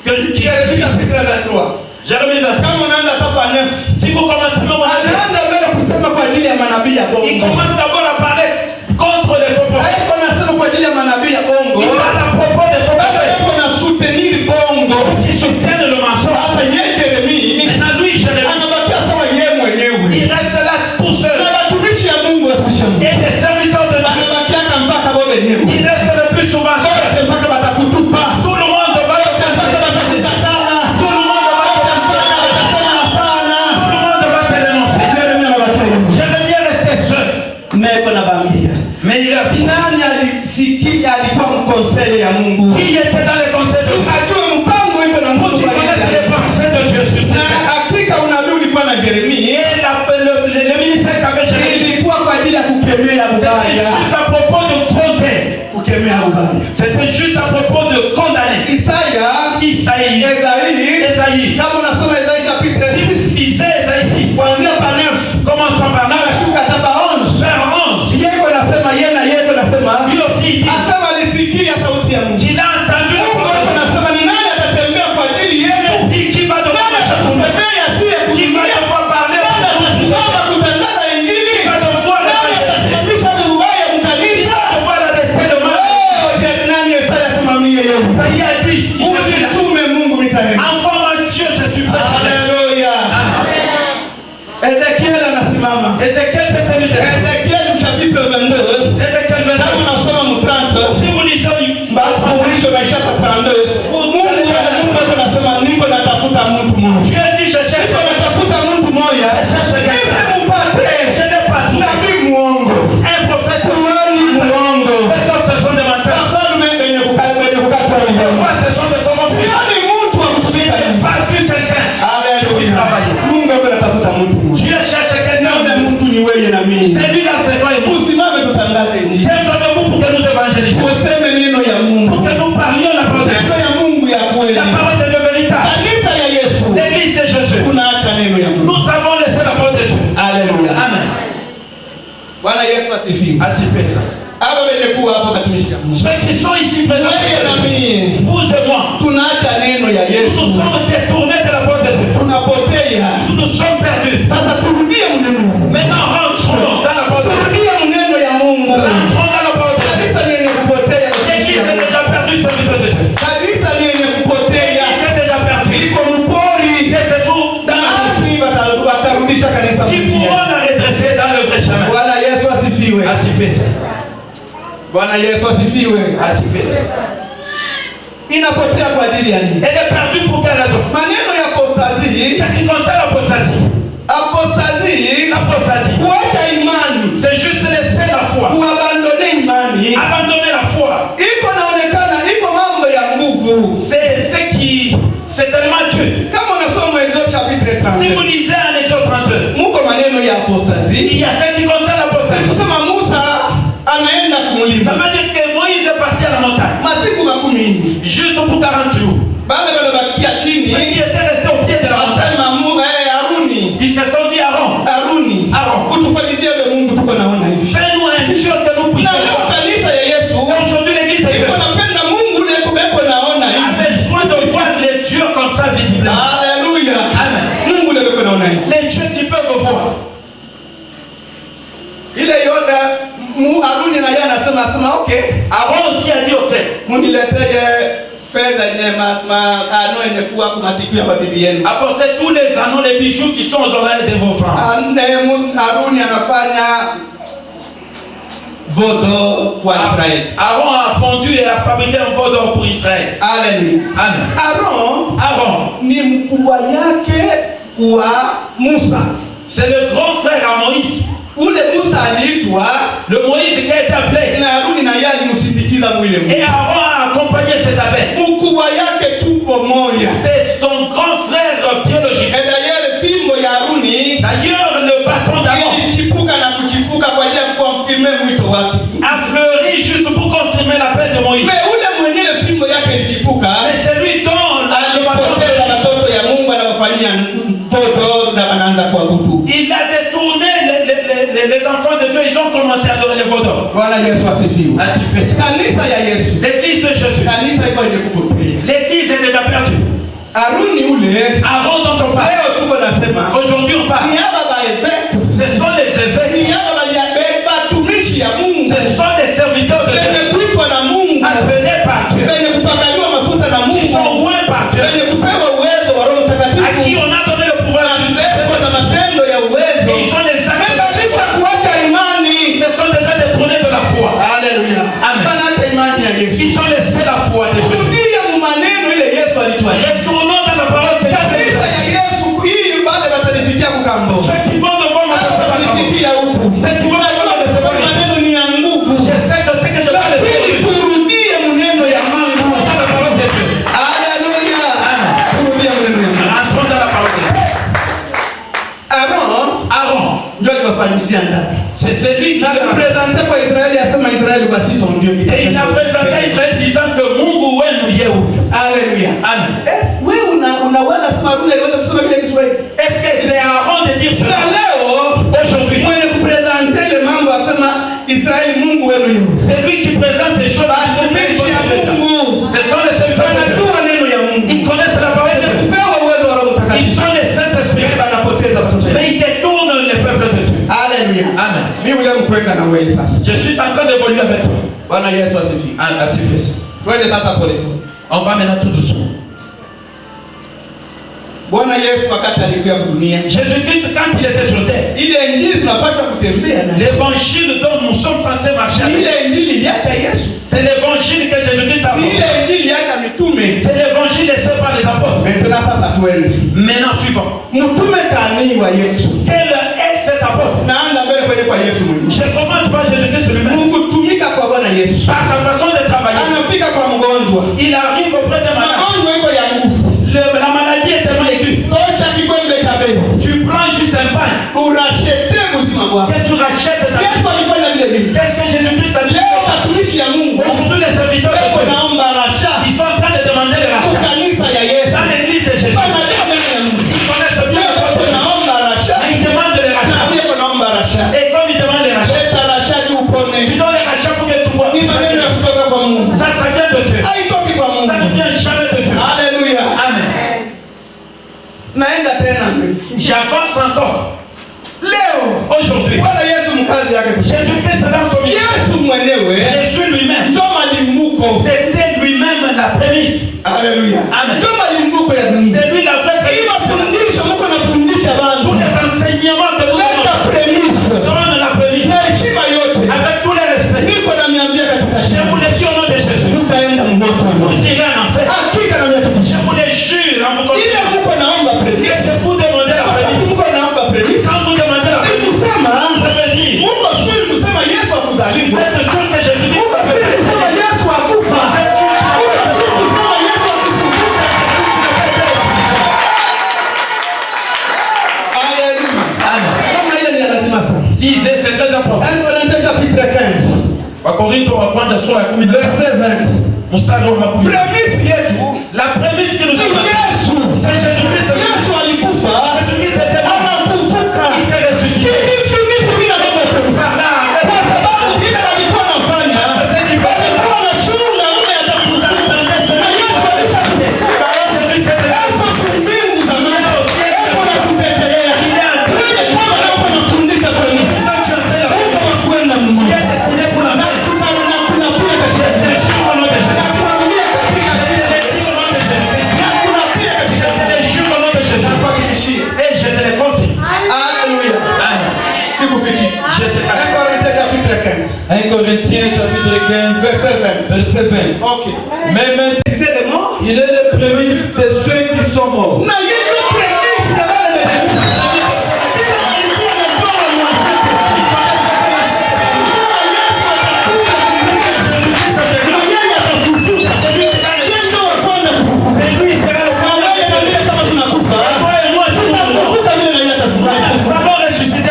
qui est réussi à chapitre 23. Jérémie 23. Kama unaanza toka 9. Si vous commencez à anaanza mbele kusema kwa ajili ya manabii ya bongo. Il commence d'abord à parler contre les faux prophètes. Haiko anasema kwa ajili ya manabii ya bongo. Il parle à propos des faux prophètes. Haiko na soutenir bongo. Qui soutiennent le mensonge. Sasa yeye Jérémie Maintenant lui Jérémie. anabakia sawa yeye mwenyewe. Il reste là tout seul. Na watumishi ya Mungu watumishi. Et les serviteurs de Dieu. Anabakia mpaka wao wenyewe. Il reste le plus souvent seul. Mpaka watakutupa. Tout le monde va le faire. Tout le monde va le faire. Tout le monde va te dénoncer. Jérémie est resté seul. Mais il a dit nani alisikia alikuwa mkonsele ya Mungu? Qui était dans les conseils de Dieu? Ajue mpango iko na Mungu. Qui connaissent les pensées de Dieu sur cette terre. Hakika unabii ulikuwa na Yeremia. Et le ministère qu'avait Jérémie, Ilikuwa kwa ajili ya kukemea c'était ubaya. juste à propos de gronder. Kukemea ubaya. C'était juste à propos de condamner. Isaya, Isaïe, Esaïe. kama unasoma Isaya chapitre 6, Esaïe 6. kuanzia pa 9, Commençons par là. nashuka hata pa 11. Vers 11. Yeye anasema yeye na yeye anasema Lui aussi dit asema alisikia sauti ya Mungu. qu'il a entendu la Mungu voix de Dieu. anasema ni nani atatembea kwa ajili yenu? Il dit qui va devoir Nani atakutembea asiye Qui va kusikia? devoir parler Nani atasimama kutangaza injili? Qui va devoir Nani atasimamisha ubaya mkanisa? devoir arrêter le mal. Oh, je nani Isaya simamie yeye? Isaïe a dit, Usitume Mungu mitaani. envoie-moi Dieu, je suis prêt. Haleluya. Ezekiel anasimama. Ézéchiel s'est tenu debout. Ezekiel chapitre 22. Ézéchiel Kama 22. unasoma mu 30, Si vous lisez mafundisho maisha kwa 32. Mungu anasema niko natafuta mtu mmoja. Dieu dit, je cherche. Niko natafuta mtu mmoja. Nisimpate. Je n'ai pas trouvé. Nabii muongo. Un prophète. Kuhani muongo. Les autres, ce sont des menteurs. Wafalme wenye kukata roho. Moi, ce sont des corrompus. Sioni mtu wa kutumika. Je n'ai pas vu quelqu'un. Haleluya. Mungu anatafuta mtu mmoja. Dieu cherche quelqu'un. Naona mtu ni wewe na mimi. Celui-là, c'est toi et vous. Usimame tutangaze injili. Tiens-toi debout pour que nous évangélisions. Useme neno ya Mungu. Pour que nous parlions la parole de Dieu. Neno ya Mungu ya kweli. La parole de Dieu véritable. Kanisa ya Yesu. L'église de Jésus. Tunaacha neno ya Mungu. Nous avons laissé la parole de Dieu. Haleluya. Amen. Bwana Yesu asifiwe. Ainsi fait ça. Hapo wamekuwa hapo watumishi wa Mungu. Ceux qui sont ici présents, Wewe na mimi vous et moi, tunaacha neno ya nous Yesu. nous sommes détournés de la parole de Dieu. Tunapotea. Nous nous sommes perdus. Sasa turudie mneno. Maintenant, rentrons dans la parole de Dieu. Turudie mneno ya Mungu. Rentrons dans la parole de Dieu. Kanisa ni yenye kupotea. L'église est déjà perdue, serviteur de Dieu. Kanisa ni yenye kupotea. L'église est déjà perdue. Iko mpori. Et c'est tout dans la Basi watarudisha kanisa qui mpya. pourront la redresser dans le vrai chemin. Bwana Yesu asifiwe. Ainsi fait ça. Bwana Yesu asifiwe. Ainsi fait ça. Inapotea kwa ajili ya nini? Elle est perdue pour quelle raison? Maneno ya apostasie. Ce qui concerne l'apostasie. L'apostasie, kuacha imani, c'est juste laisser la foi. kuabandone imani. Abandonner la foi. Iko naonekana iko mambo ya nguvu. C'est tellement Dieu. Kama unasoma Exode chapitre Si 32. vous lisez en Exode 32, Muko maneno ya apostasie. il y a ce qui concerne l'apostasie. Kusema Musa anaenda Ça kumuliza. veut dire que Moïse est parti à la montagne. Masiku 40. Juste pour 40 jours. Bale wanabakia chini. Ceux qui étaient restés au pied de la montagne, Wasema Haruni. ils se sont dit Aaron, utufanyizie wewe Mungu tuko naona hivi. fais-nous un Dieu que nous Na puissions leo voir. kanisa ya Yesu Aujourd'hui, l'église de Dieu iko napenda Mungu leo kubeko naona a hivi. besoin de voir les dieux comme ça visiblement. Haleluya. Amen. Mungu leo kubeko naona hivi. Les dieux qui peuvent voir. Ile yoda Haruni na yeye anasema okay. Aaron aussi a dit ok. Muniletee fedha yenye ano yenye kuwa kwa masikio ya bibi yenu. Apportez tous les anneaux, les bijoux qui sont aux oreilles de vos femmes. Haruni anafanya vodo kwa Israeli. Aaron a fondu et a fabriqué un veau d'or pour Israël. Haleluya. Amen. Aaron ni mkubwa yake kwa Musa. C'est le grand frère à Moïse. Ule Musa aliitwa Le Moïse qui a été appelé. na Haruni na yeye alimsindikiza mwile. Et Aaron a accompagné cet appel. Mkubwa yake tupo moja. C'est son grand frère biologique. Et d'ailleurs fimbo ya Haruni D'ailleurs, le bâton d'Aaron ilichipuka na kuchipuka kwa ajili ya kukonfirme mwito wake. a fleuri juste pour confirmer l'appel de Moïse. Mais ule mwenyewe fimbo yake ilichipuka. Mais c'est lui dont le bâton Alipoteza watoto ya Mungu anawafanyia mtoto na wanaanza kuabudu. il a détourné les enfants de Dieu, ils ont commencé à adorer les veaux d'or. Bwana Yesu asifiwe. Ainsi fait ça. Kanisa ya Yesu. L'église de Jésus. Kanisa iko yenye kupotea. L'église est déjà perdue. Aaron dont on parle. Aujourd'hui on parle. Ce sont les évêques. Ce sont des serviteurs de Dieu. Appelés par Dieu. Qui sont loin par Dieu. À qui on a donné le pouvoir. Ils sont des actes. Ce sont déjà détrônés de la foi. Alléluia. Amen. Ils sont laissés la foi de Jésus. Retournons dans la parole de Dieu. Ceux qui vont devant moi, ceux qui vont devant moi, je sais que ce que je parle de Dieu. Alléluia. Rentrons dans la parole de Dieu. Aaron, c'est celui qui a présenté kwa Israeli asema Israeli basi ton Dieu. Et il a présenté à Israël disant que Mungu wenu yeu. Alléluia. Amen. Wewe unaweza sema vile unaweza kusema vile Kiswahili. Est-ce que c'est Aaron de dire cela? Aujourd'hui, Mwenye kupresente ile mambo asema Israeli Mungu wenu yeu. c'est lui qui présente ces choses. Ce sont les serviteurs de Dieu. Ils connaissent la parole de Dieu. Ils sont les Saint-Esprit. Mais ils détournent les peuples de Dieu. Alléluia. Amen. Je Je suis en train d'évoluer avec toi. Bwana Yesu asifiwe. Asifiwe. Twende sasa pole. On va maintenant tout doucement. Bwana Yesu wakati alikuja dunia. Jésus-Christ quand il était sur terre. Ile injili tunapaswa kutembea nayo. L'évangile dont nous sommes censés marcher avec. Ile injili iliacha Yesu. C'est l'évangile que Jésus-Christ a apporté. Ile injili iliacha mitume. C'est l'évangile laissé par les apôtres. Maintenant sasa tuende. Maintenant suivant. Mtume kani wa Yesu. Quel est cet apôtre? Naanza mbele kwenye kwa Yesu mwenyewe. Je commence par Jésus-Christ lui-même. Kutumika kwa Bwana Yesu. Par sa façon de travailler. Anafika kwa mgonjwa. Il arrive auprès des malades. Magonjwa iko ya nguvu. La maladie est tellement aiguë. Tosha kikombe kabe. Tu prends juste un pain. Urashete mzima wako. Et tu rachètes ta vie. Yesu alifanya vile vile. Qu'est-ce que Jésus-Christ a dit? Leo watumishi ya Mungu. Aujourd'hui les serviteurs de Dieu. Naomba rasha. Ils sont en train de demander le rachat. Kanisa ya Yesu. Dans l'église de Jésus. Ils connaissent bien le peuple. Naomba rasha. Ils demandent le rachat. Naomba rasha. Et comme ils demandent le rachat, Leta rasha juu upone. tu donnes le rachat pour que tu vois. Ni maneno ya kutoka kwa Mungu. Ça vient de Dieu. Haitoki kwa Mungu. Ça ne vient jamais de Dieu. Alléluia. Amen. Naenda tena mbele. J'avance encore. Leo Aujourd'hui, Bwana Yesu mkazi yake. Jésus-Christ dans son ministère. Yesu mwenyewe Jésus lui-même. ndio malimbuko. C'était lui-même la prémisse. Alléluia. Amen. Ndio malimbuko ya dunia. C'est lui la vraie prémisse. Mafundisho mko nafundisha Tous bantu. les enseignements que vous Leta donnez. premise. Donne la prémisse. Na heshima yote. Avec tous les respects. Niko namiambia katika Je vous le dis au nom de Jésus. tutaenda mmoto. Vous irez en enfer. Hakika na mimi. Je vous le jure en vous Ile confessant. mko naomba premise. C'est vous demander la prémisse. Mko naomba premise. Sans vous demander la prémisse. Kusema Ça veut dire. Mungu sio kusema Yesu Vous akuzaliwa. êtes sûr que Jésus dit. Mungu sio kusema Yesu akufa. Mungu sio kusema Yesu akufufuka. Alléluia. Amen. Kama ile ni lazima sana. Lisez, c'est très important. 1 Corinthiens chapitre 15 Wakorintho wa kwanza sura ya 10 verset 20. mstari wa 10. Premise yetu La prémisse qui nous a donné, Yesu. c'est Jésus-Christ. Yesu alikufa. Jésus-Christ était mort. Anafufuka. Il s'est ressuscité. Kifu bila mambo ya premise. Kwa sababu vile alikuwa anafanya, alikuwa anachunga mume atakufa. Na Yesu alishakufa. Yesu mbingu za maana. Yesu anakutetea. Wewe kama leo unafundisha premise. Mungu anakwenda mzuri. Na kuna pia kasha. Nakwambia katika na kuna pia katika nakuhakikishia. Et je te le confie. Haleluya. Amen. Sikufichi. Je te 1 Corinthiens chapitre 15 1 Corinthiens chapitre 15, verset 20. verset 20. OK. Mais maintenant, C'était les morts. il est le prémisse de ceux qui sont morts. Na yeye premise ya wale C'est lui, c'est là le premier. Nous allons ressusciter.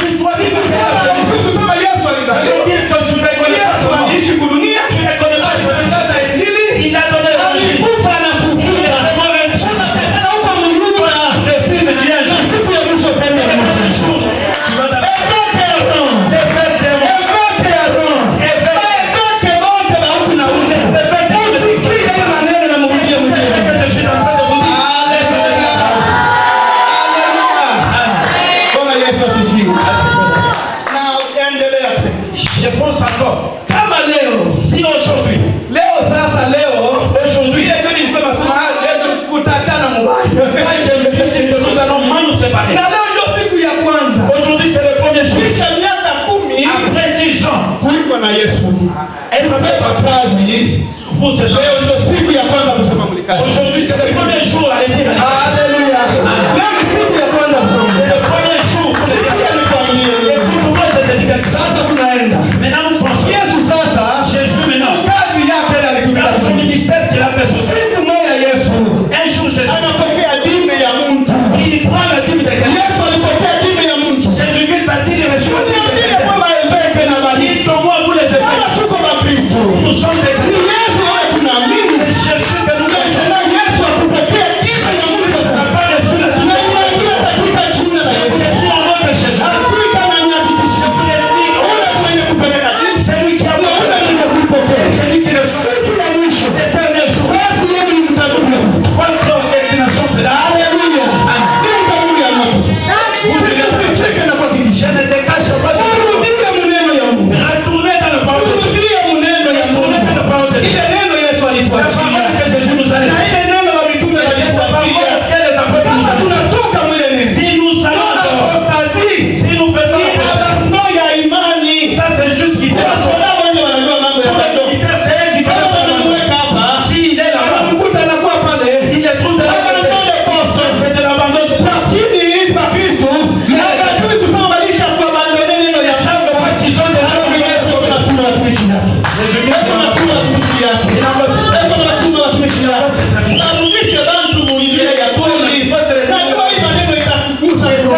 Si toi, tu veux faire la prémisse, ça veut dire que tu ne connais pas son nom. Tu ne connais pas son nom. Il a donné la vie. Il est mort et Jésus que nous Maintenant Yesu akupokea dime ya Mungu sasa. n'a pas reçu la Na imeingia katika jina la Yesu. Jésus en nom de Jésus. Afrika na nyakikisha. Ule mwenye kupeleka dime. C'est lui qui a Na ule mwenye kupokea. C'est lui qui le fait. Siku ya mwisho. L'éternel jour. Basi yeye ni mtangulia. Votre destination c'est là. Haleluya. Ni mtangulia moto. Usicheke na kuhakikisha. Je ne te cache pas de Rudia maneno ya Mungu. retourner dans le parole de Dieu. Rudia maneno ya Mungu. Retourner dans le parole de Dieu. Ile neno Yesu La alituachia. parole que Jésus nous a Na laissée. ile neno la mitume La alituachia. parole que les apôtres nous Kama ont laissée. tunatoka mwile neno. Si nous allons dehors, Apostasie. si nous faisons Ni abando ya imani. ça, c'est juste qu'il te Wasoda wenye wanajua mambo ya bando. c'est elle qui te Kama wanamuweka hapa. S'il est là-bas, Anamkuta anakuwa pale. il est trop de Abandon de poste. c'est de l'abandon du poste. Lakini kwa Kristo hawajui kusoma balisha kuabandone neno ya samba kwa kizote hapo Yesu anatuma watumishi wake. Jésus Yesu anatuma watumishi wake. Yesu anatuma watumishi wake. Arudishe bantu muinjili ya kweli. Na kwa hii maneno itakugusa Yesu.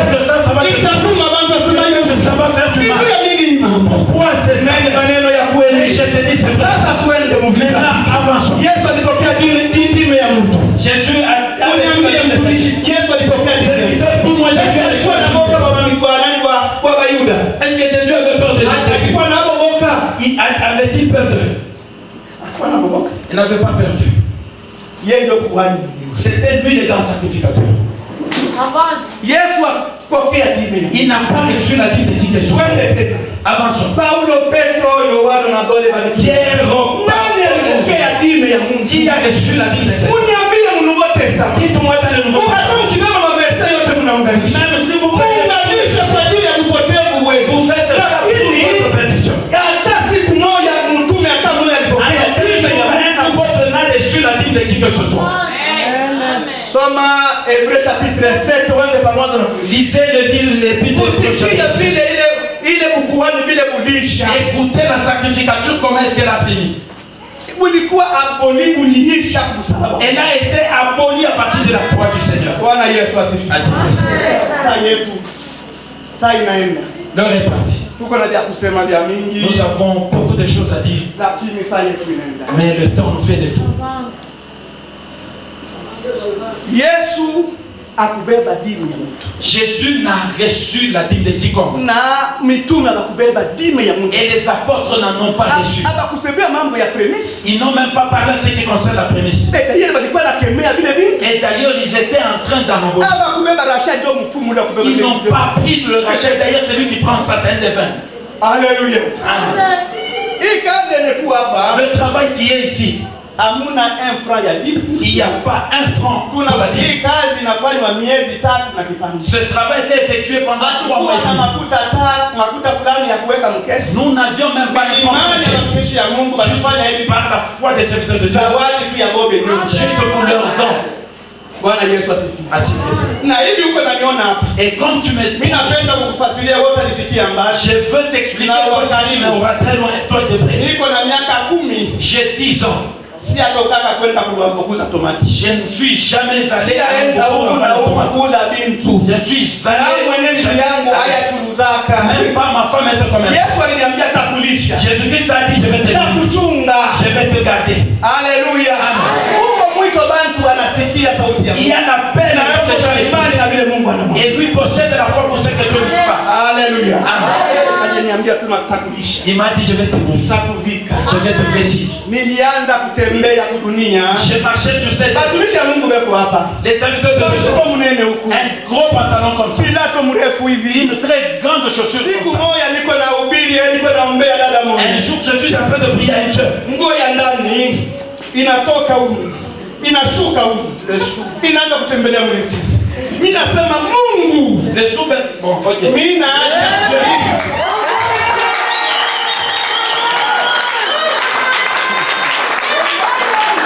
Itatuma bantu wasema hiyo Ça va faire du mal. Biblia nini mambo? Pourquoi c'est Maneno ya kweli. Je te dis, c'est ça. Sasa tuende mvina. Maintenant, avançons. Yesu alipokea dime ya mtu. Jésus a Uniambie mtumishi, Yesu alipokea dime. Pour moi, Jésus Alikuwa na boka kwa Bayuda. Est-ce que Jésus avait peur de Jésus? Alikuwa na boka. Avait-il peur d'eux? Alikuwa na boka. Il n'avait pas peur d'eux. Yeye ndio kuhani. C'était lui le grand sacrificateur. Yesu akapokea dime. Il n'a pas reçu la dîme de qui que ce soit. Twende tena. Avançons. Paulo, Petro, Yohana na wale walikuwa. Pierre, Nani alipokea dime ya Mungu? qui a reçu la dîme de Dieu? Uniambie mu Nouveau Testament. Dites-moi dans le Nouveau Hata Testament. mkibeba maverse yote mnaunganisha. Même si vous prenez Muunganishe kwa ajili ya upotevu wetu. vous faites ça pour Lakini votre bénédiction. hata siku moja mtume hata mmoja alipokea dime ya Mungu. Un apôtre n'a reçu la dîme de qui que ce soit. Soma Hebreu chapitre 7 tuanze pamoja na kuishi. Lisez l'épître Usikie vile ile ukuhani vile bulisha. Écoutez la sacrificature, comment est-ce qu'elle a fini. Ulikuwa aboli uliisha msalaba. Elle a été abolie à partir de la croix du Seigneur. Bwana Yesu asifiwe. Saa yetu saa inaenda. L'heure est partie. Tuko na vya kusema vya mingi. Nous avons beaucoup de choses à dire, Lakini saa yetu inaenda. mais le temps nous fait défaut. Yesu akubeba dime ya mtu. Jésus n'a reçu la dîme de quiconque. Na mitume akubeba dime ya mtu. Et les apôtres n'en ont pas reçu. Hata kusemea mambo ya premise. Ils n'ont même pas parlé de ce qui concerne la prémisse. Yeye walikuwa nakemea vile vingi. Et d'ailleurs, ils étaient en train d'en envoyer. Aba kubeba rasha ndio mfumo na kubeba. Ils n'ont pas pris le rachet. D'ailleurs, celui qui prend ça, c'est un levain. Haleluya. Amen. Hii kazi imekuwa hapa. Le travail qui est ici, Hamuna un franc ya dime. il n'y a pas un franc pour Kuna la dîme. hii kazi inafanywa miezi 3 na kipande. Ce travail était effectué pendant 3 mois. Hatukuwa na makuta fulani ya kuweka mkesi. Nous n'avions même pas de franc. Imani ya watumishi ya Mungu walifanya hivi Par la foi des serviteurs de Dieu. zawadi tu ya bobe ndio. Juste pour leur don. Bwana Yesu asifiwe. Asifiwe. Na hivi uko naniona hapa. Et comme tu me Mimi napenda kukufasiria wote nisikie mbali. je veux t'expliquer toi qui me aura très loin et toi de près. Niko na miaka 10. J'ai 10 ans. Si atokaka kwenda kukuza tomati. Je ne suis jamais allé Si à aenda huko na huko tomate. kuuza bintu. Je suis Yangu mwenyewe bibi yangu haya allé. tuluzaka. Même pas ma femme est commerçante. Yesu aliniambia takulisha. Jésus-Christ a dit je vais te garder. Takuchunga. Je vais te garder. Haleluya. Amen. Huko mwito bantu anasikia sauti ya Il y a la peine na dans les gens et imani na vile Mungu anamwambia. Et lui possède la foi pour ce que Dieu lui dit pas. Haleluya. Amen. Aliniambia sema takulisha. Il m'a dit je vais te nourrir. Takuvika. Je vais te vêtir. Nilianza kutembea kudunia. J'ai marché sur cette terre. Batumishi ya Mungu weko hapa. Les serviteurs de Dieu. Kwa mnene huku. Un gros pantalon comme ça. Silato mrefu hivi. Une très grande chaussure Siku comme ça. moja niko na ubiri, niko naombea dada Un moja. jour, je suis en train de prier à une soeur. Nguo ya ndani inatoka huko. Inashuka huko. Inaanza kutembelea mleti. Mimi nasema Mungu, Les sous-vêtements. Bon, ok. mimi naacha Dieu.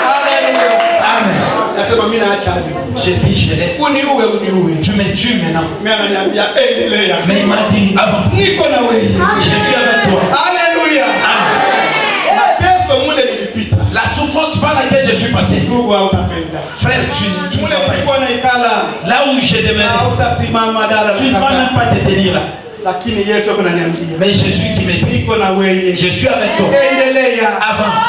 Haleluya. Amen. Nasema mimi naacha Dieu. J'ai dit je reste. Uniue. Tu me tues maintenant. Mimi ananiambia endelea. Mais il m'a dit avance. Niko na wewe. Je suis avec toi. Haleluya. Amen. Mateso mule nilipita. La souffrance par laquelle je suis passé. Mungu hautapenda. Frère, tu ne Mule vas pas. ulikuwa naikala. Là où j'ai demeuré, Hautasimama dada. tu ne vas même pas te tenir là. Lakini Yesu yuko ananiambia. Mais Jésus qui me dit, Niko na wewe. je suis avec toi. Endelea. Avance.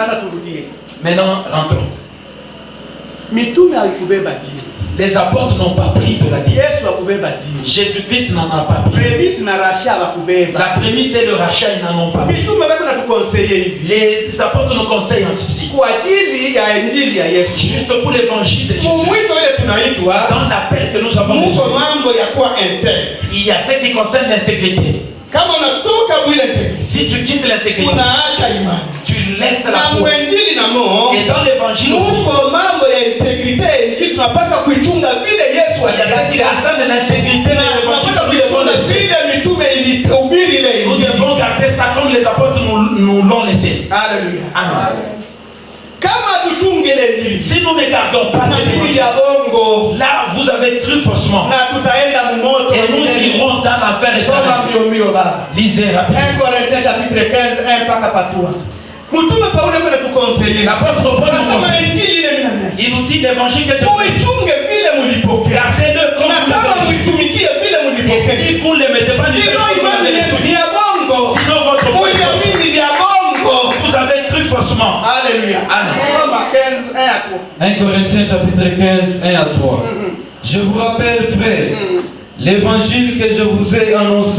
Sasa turudie. Maintenant, rentrons. Mitume haikubeba dini. Les apôtres n'ont pas pris de la dîme. Yesu hakubeba dini. Jésus-Christ n'en a pas pris. Prémisse na rachat hakubeba. La prémisse et le rachat, ils n'en ont pas pris. Mitume bado natukonseille hivi. Les apôtres nous conseillent en ceci. Kwa ajili ya injili ya Yesu. Juste pour l'évangile de Jésus. Mwito ile tunaitwa. Dans l'appel que nous avons reçu, Muko mambo ya kuwa intègre. il y a ce qui concerne l'intégrité. Kama unatoka bila intégrité. Si tu quittes l'intégrité, Unaacha imani. tu laisses la Na foi. mwinjili na mo. Et dans l'évangile aussi, Muko mambo ya intégrité injili tunapata kuichunga vile Yesu il y a ce qui aliacha. concerne l'intégrité de l'évangile. Tunapata Nous devons kuichunga laisser. vile mitume ilihubiri ile Nous injili. devons garder ça comme les apôtres nous l'ont laissé. Haleluya. Amen. Kama tuchunge ile injili. Si nous ne gardons pas cette Injili évangile, ya bongo. là vous avez cru faussement. Na tutaenda mumoto. Et nous irons dans l'enfer Soma éternel. mbio mbio baba. Lisez rapidement. 1 Corinthiens chapitre 15 1 mpaka patua. Mtume Paulo kwenda tukonseje. L'apôtre Paul nous Nasema conseille. injili ile mimi na Il nous dit l'évangile que je vous muichunge vile mulipokea. gardez-le comme Na vous kama l'avez reçu. muitumikie vile Et mulipokea. si vous ne le mettez pas, Sino vous imani l'avez yetu reçu. ni ya bongo. Sinon votre foi est fausse. Uliamini vya bongo. Vous avez cru faussement. Alléluia. Amen. Soma 15 1 à 3. 1 Corinthiens chapitre 15, 1 à 3. Je vous rappelle, frères, l'évangile que je vous ai annoncé.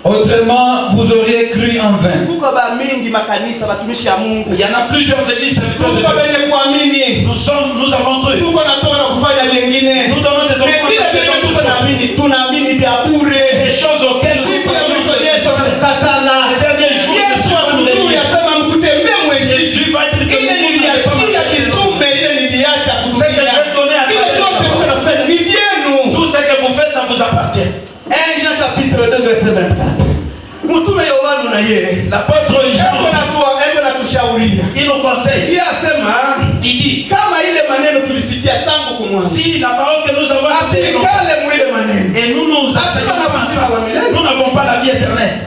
Autrement, vous auriez cru en vain. Kuko ba mingi makanisa batumishi ya Mungu. Il y en a plusieurs églises serviteurs de Kuko Dieu. benye kuamini. Nous avons cru. Tuko natoka na kufanya vingine. Nous donnons des Vingine vile tuko naamini, tunaamini vya bure. des choses auxquelles Siku ya mwisho nous Yesu atakatala. Yesu akutuya sema mkutembee mwenyeji. Jésus va dire que Ile niliachia kitume, ile niliacha kurudia. Ile yote mko nafanya ni vyenu. tout ce que vous faites, ça vous appartient. Jean chapitre 2 verset 24. Mtume Yohana na yeye. L'apôtre Jean, Eko natushauria. il nous conseille. Yeye asema Il dit, kama ile maneno tulisikia tangu kumwanzo. si la parole que nous avons écoutée, Apikale mwile maneno. et nous nous enseignons pas ça, nous n'avons pas la vie éternelle.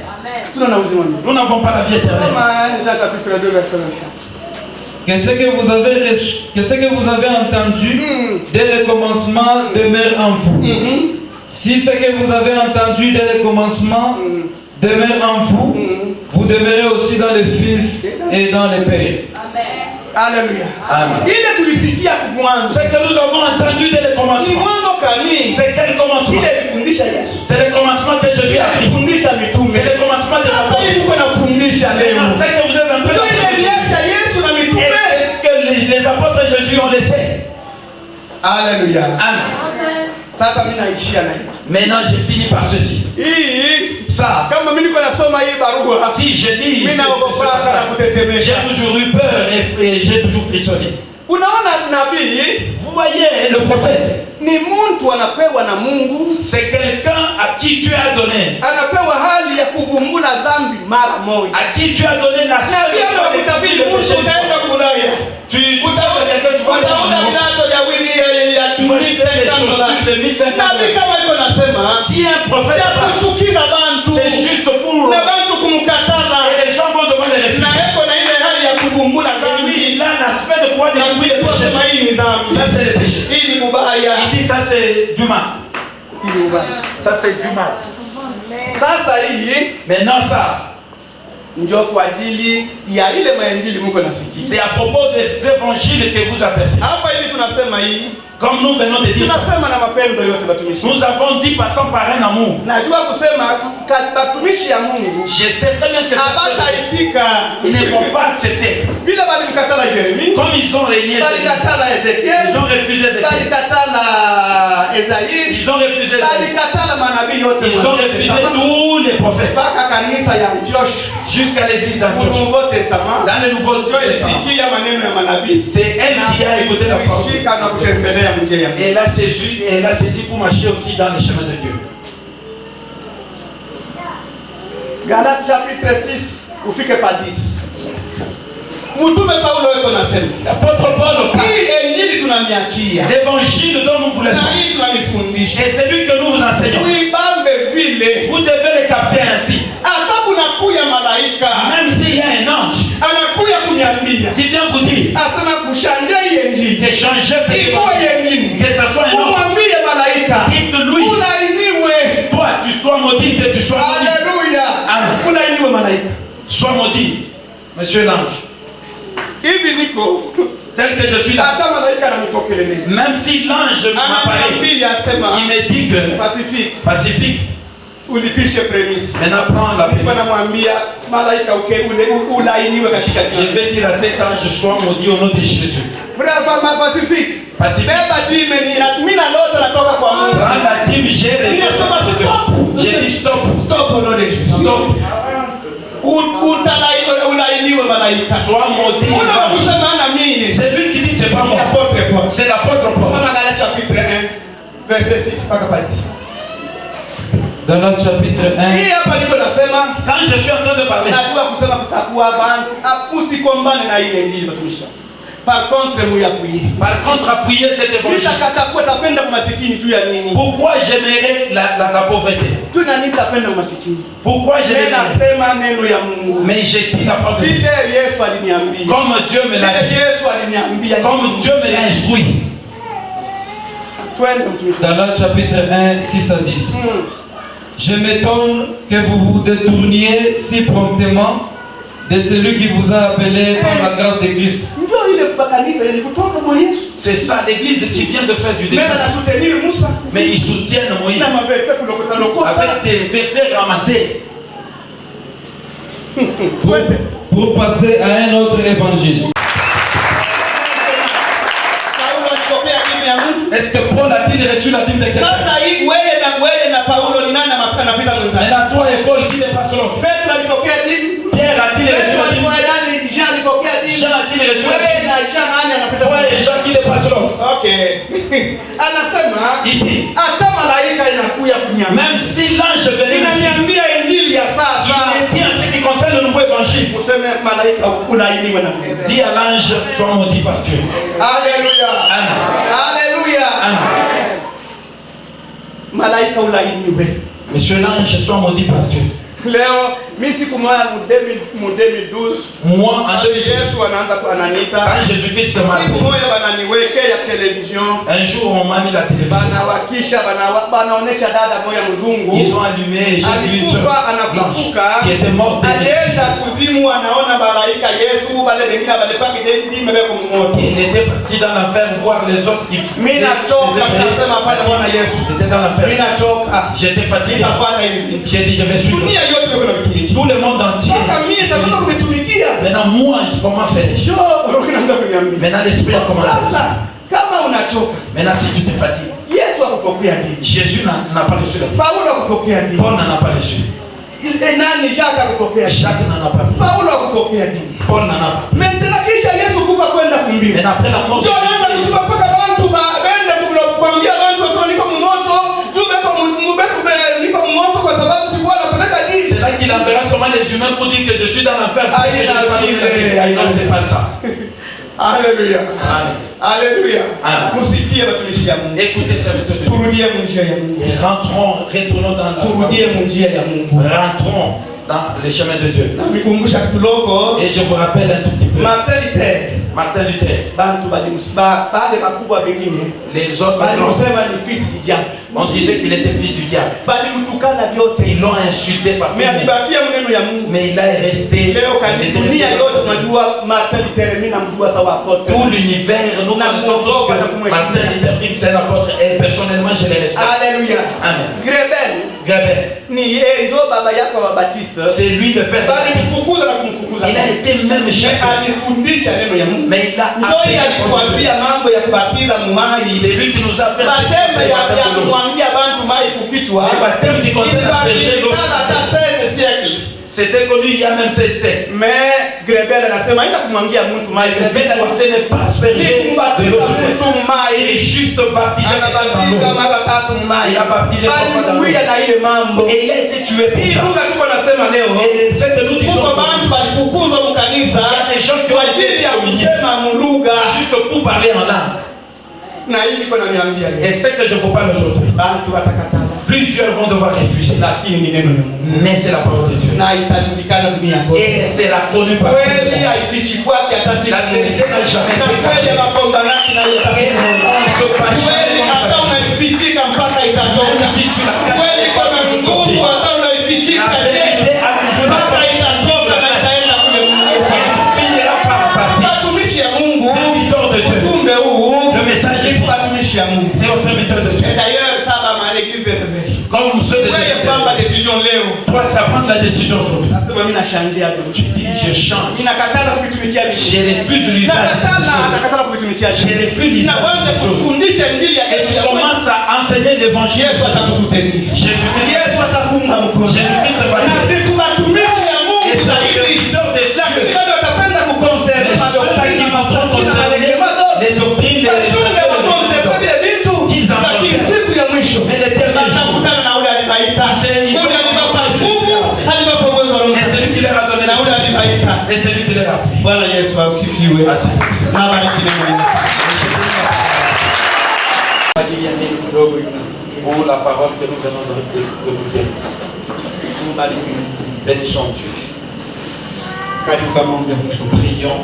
Tuna na uzima milele. Nous n'avons pas la vie éternelle. Kama Jean chapitre 2 verset 24. Que ce que vous avez reçu, que ce que vous avez entendu dès le commencement demeure en vous. Si ce que vous avez entendu dès le commencement demeure en vous, vous demeurez aussi dans le Fils et dans le Père. Alléluia. Amen. Ile tulisikia kumwanzo. Ce que nous avons entendu dès le Ni commencement, mwanzo kani? c'est quel commencement? Ile ilifundisha Yesu. C'est le commencement que Jésus Ile a pris. ilifundisha mitume. C'est le commencement de la Sasa foi. hivi mko nafundisha leo. Maintenant, ce que vous êtes en train Ndio ile de iliacha Yesu na faire, mitume. est-ce que les apôtres de Jésus ont laissé? Haleluya. Amen. Sasa mimi naishia na hii. Maintenant, je finis par ceci. Hii Ça, kama mimi niko nasoma hii barua. si je lis Mimi ce naogopa na passage, kutetemesha. j'ai toujours eu peur et j'ai toujours frissonné. Unaona nabii Vous voyez, le prophète, ni mtu anapewa na Mungu, c'est quelqu'un à qui Dieu a donné, anapewa hali ya kuvumbula dhambi mara moja. à qui Dieu a donné la Na pia ndio kutabiri Mungu utaenda kulaya. Tu parles de quelqu'un, tu vois Utaona vilato vya wili ya tu vois des chaussures de 1500 Nabii kama iko nasema Si un prophète ya parle, kuchukiza bantu. c'est juste pour Na bantu kumkatala. et les gens vont devoir le Na refuser. eko na ile hali ya kuvumbula Et dhambi. lui, il a l'aspect de pouvoir découvrir le péché. Sema hii ni dhambi. Ça, c'est le péché. Hii ni mubaya. Il dit ça, c'est du mal. Hii ni mubaya. Ça, c'est du mal. Sasa hii Maintenant, ça, ndio kwa ajili ya ile mainjili mko nasikia. c'est à propos des évangiles que vous apercevez. Hapa hivi tunasema hii. Comme nous venons de dire ça, Tunasema na mapendo yote batumishi. nous avons dit passant par un amour. Najua kusema batumishi ya Mungu Je sais très bien que abataitika. ils ne vont pas accepter. Vile balimkatala Yeremia, Comme ils ont régné, balikatala ils Ezekiel, ont refusé Ézéchiel. balikatala Esaïe, Ils ont refusé Ézéchiel. balikatala manabii yote. Ils ont refusé tous les prophètes. Mpaka kanisa ya Antioch. Jusqu'à l'église Mu d'Antioche. Nouveau Testament. Dans le Nouveau Ndio Testament. isikia maneno ya manabii. C'est elle qui a écouté la parole. Kuishika na kutembelea njia ya Mungu. Et elle a saisi pour marcher aussi dans les chemins de Dieu. Galates chapitre 6 ufike pa 10. Mtume Paulo yuko nasema, L'apôtre Paul parle. hii injili tunaniachia. L'évangile dont nous vous Na laissons. hii tunanifundisha. Et celui que nous vous enseignons. Uibambe vile. Vous devez le capter ainsi. Hata kunakuya malaika Même s'il y a un ange anakuya kuniambia, qui vient vous dire asema kushanja hii injili. de changer cette Ikuwa évangile, yengine. que ce soit un ange, Umwambie malaika, dites-lui, ulainiwe. toi tu sois maudit, que tu sois maudit. Haleluya. Amen. Ulainiwe malaika. Sois maudit, monsieur l'ange. hivi niko tel que je suis là. hata malaika ananitokelele. Même si l'ange m'apparaît, Ananiambia asema il me dit que Pacifique, ulipishe premise. maintenant prends la Nilikuwa prémisse. namwambia malaika ulainiwe katika Je jina. vais dire à cet ange, sois maudit au nom de Jésus. Brava Pacifique. Pacifique. Beba dime ni mimi na lote natoka kwa Mungu. Prends la dîme, j'ai Mimi nasema stop. J'ai dit stop. Stop au nom de Jésus. Stop. Ulainiwe malaika. Sois maudit. Unataka kusema na mimi. C'est lui qui dit c'est pas Ni moi. apôtre Paul. C'est l'apôtre Paul. Soma Galatia chapitre 1 verset 6 mpaka pale 10. Galates chapitre 1. Hii hapa niko nasema Quand je suis en train de parler, najua kusema kutakuwa bantu usikombane na ile injili matumisha. Par contre muyakuye. par contre, appuyez cet évangile. Nitakatakuwa tapenda kumasikini tu ya nini? Pourquoi j'aimerais la pauvreté? Tu nani tapenda kumasikini? Pourquoi Mimi j'aimerais? nasema neno ya Mungu. Mais j'ai dit la parole de Dieu. Vile Yesu aliniambia. Comme Dieu me l'a Vile dit. Yesu aliniambia. Comme Dieu me l'a instruit. Twende mtumishi. Galates chapitre 1, 6 à 10. Je m'étonne que vous vous détourniez si promptement de celui qui vous a appelé par la grâce de Christ. Ndio ile kanisa ile kutoka kwa Yesu. C'est ça l'église qui vient de faire du Mimi débat. na soutenir Musa. Mais ils soutiennent Moïse Na maverse kulokota lokota. avec des versets ramassés Twende. pour passer à un autre évangile. Paulo alipokea dini ya mtu. Est-ce que Paul a-t-il reçu la dîme de quelqu'un? Sasa hii wewe na Paulo ni nani anapita mwenzako? Maintenant, toi et Paul, qui dépasse l'autre? Petro alipokea dini. Pierre a-t-il reçu la dîme? Jean alipokea dini. Jean a-t-il reçu la Wewe dîme? na Jean nani anapita Toi et Jean, qui dépasse l'autre? Okay. Anasema Il dit, hata malaika inakuya kunyama. même si l'ange venait ici, Inaniambia injili ya sasa. il est dit en ce qui concerne le nouveau évangile. Useme malaika ulainiwe na Mungu. Dis à l'ange, sois maudit par Dieu. Haleluya. Amen. Haleluya. Amen. Malaika ulainiwe. Monsieur l'ange, sois maudit par Dieu. Leo mimi siku moja mu 2012 Moi, en 2010, Yesu anaanza ananiita. quand Jésus-Christ se m'a Siku appelé, moja bananiwekea television. un jour on m'a mis la télévision. Banawakisha banaonesha dada moja mzungu. Ils ont allumé, j'ai vu une Alikufa blanche anafufuka. qui était morte. Alienda kuzimu anaona malaika Yesu wale wengine walepaki dini mbele moto. Il était parti dans l'enfer voir les autres qui Mimi nachoka nasema pale Bwana Yesu. J'étais dans Mimi l'enfer. nachoka. J'étais fatigué. Nitafuata hivi. J'ai dit, je vais suivre. Dunia yote iko na vitumiki. Tout le monde entier. Sasa mimi nitakuwa kutumikia. Maintenant, moi, comment faire? Njoo unaanza kuniambia. Maintenant, l'esprit a commencé. Sasa kama unachoka, Maintenant, si tu te fatigues, Yesu akupokea dini. Jésus n'a pas reçu la dîme. Paulo akupokea dini. Paul n'en a pas reçu. Nani Jacques akupokea dini. Jacques n'en a pas reçu. Paulo akupokea dini. Paul n'en a pas. Metena kisha Yesu kufa kwenda kumbini. Maintenant, après la mort de Ndio anaanza kutuma mpaka watu baende kuambia watu wasema niko mmoto, niko mmoto kwa sababu sikuwa napeleka dini. c'est là qu'il enverra seulement les humains pour dire que je suis dans l'enfer. parce que je n'ai pas donné la dîme. Non, c'est pas ça. Haleluya. Amen. Haleluya. Amen. Musikie watumishi ya Mungu. Écoutez, serviteurs de Dieu. Turudie munjia ya Mungu. Et retournons dans la Turudie munjia ya Mungu. rentrons dans les chemins de Dieu. Na mikumbusha kituloko Et je vous rappelle un tout petit peu. Martin Luther, bantu bale makubwa vingine les autres, waliosema ni fils du diable. on disait qu'il était fils du diable. Balimtukana vyote. Ils l'ont insulté par Mais alibakia maneno ya Mungu. mais il est resté. Leo dunia yote tunajua Martin Luther, mimi namjua sawa apôtre. Tout l'univers, nous connaissons tous que Martin Luther King c'est l'apôtre et personnellement je les respecte. Alléluia. Amen. Greben ni yeye ndio baba yako wa Baptiste. C'est lui le père. Balimfukuza na kumfukuza. Il a été même chef. Alifundisha neno ya Mungu. Mais il a Ndio alituambia mambo ya kubatiza mumai. C'est lui qui nous a appris. Batema ya kumwangia bantu mai kukichwa. Le baptême qui concerne la péché d'eau. C'était connu il y a même 16 siècles. Mais Greben anasema enda kumwangia mtu mai. Greben ce n'est pas asperger de l'eau sur il est juste baptisé dans l'eau. Il a baptisé dans l'eau. Et il a été tué pour ça. Et cette nous disons il y a des gens qui ont été exterminés juste pour parler en langue. Et c'est que je vous parle aujourd'hui. Plusieurs vont devoir refuser. Mais c'est la parole de Dieu. Et c'est la connue par la vérité n'a jamais été. Et on se passe même si tu l'as caché, la vérité a toujours la finira par partir. decision leo. Toi, c'est à prendre la décision aujourd'hui. Nasema mimi nachangia tu. Tu dis, je change. Ninakatala kuitumikia Je Biblia. refuse l'usage. Nakatala kuitumikia Je Biblia. refuse l'usage. Naanza kufundisha injili ya Et tu Yesu. commences à enseigner l'évangile. Yesu atakusutenir. Jésus-Christ. Yesu atakuunga mkono. Jésus-Christ va Na vitu watumishi ya Mungu Et ça, zaidi. serviteur de Lakini Dieu. bado watapenda kukonserve Mais ceux qui vont conserver les doctrines, wachunge wakonserve vile vitu. Qu'ils en Lakini conservent. siku ya mwisho Mais l'éternel jour. watakutana na ule alibaita. C'est- Ule alibapa nguvu, alibapa uwezo wa Roho Et celui qui leur a donné na ule alibaita. et celui qui leur a pris. Bwana Yesu asifiwe. Asifiwe. Na bariki neno lake. Pour la parole que nous venons de vous faire. Bénissons Dieu. Karibu kama unge mwisho. Prions.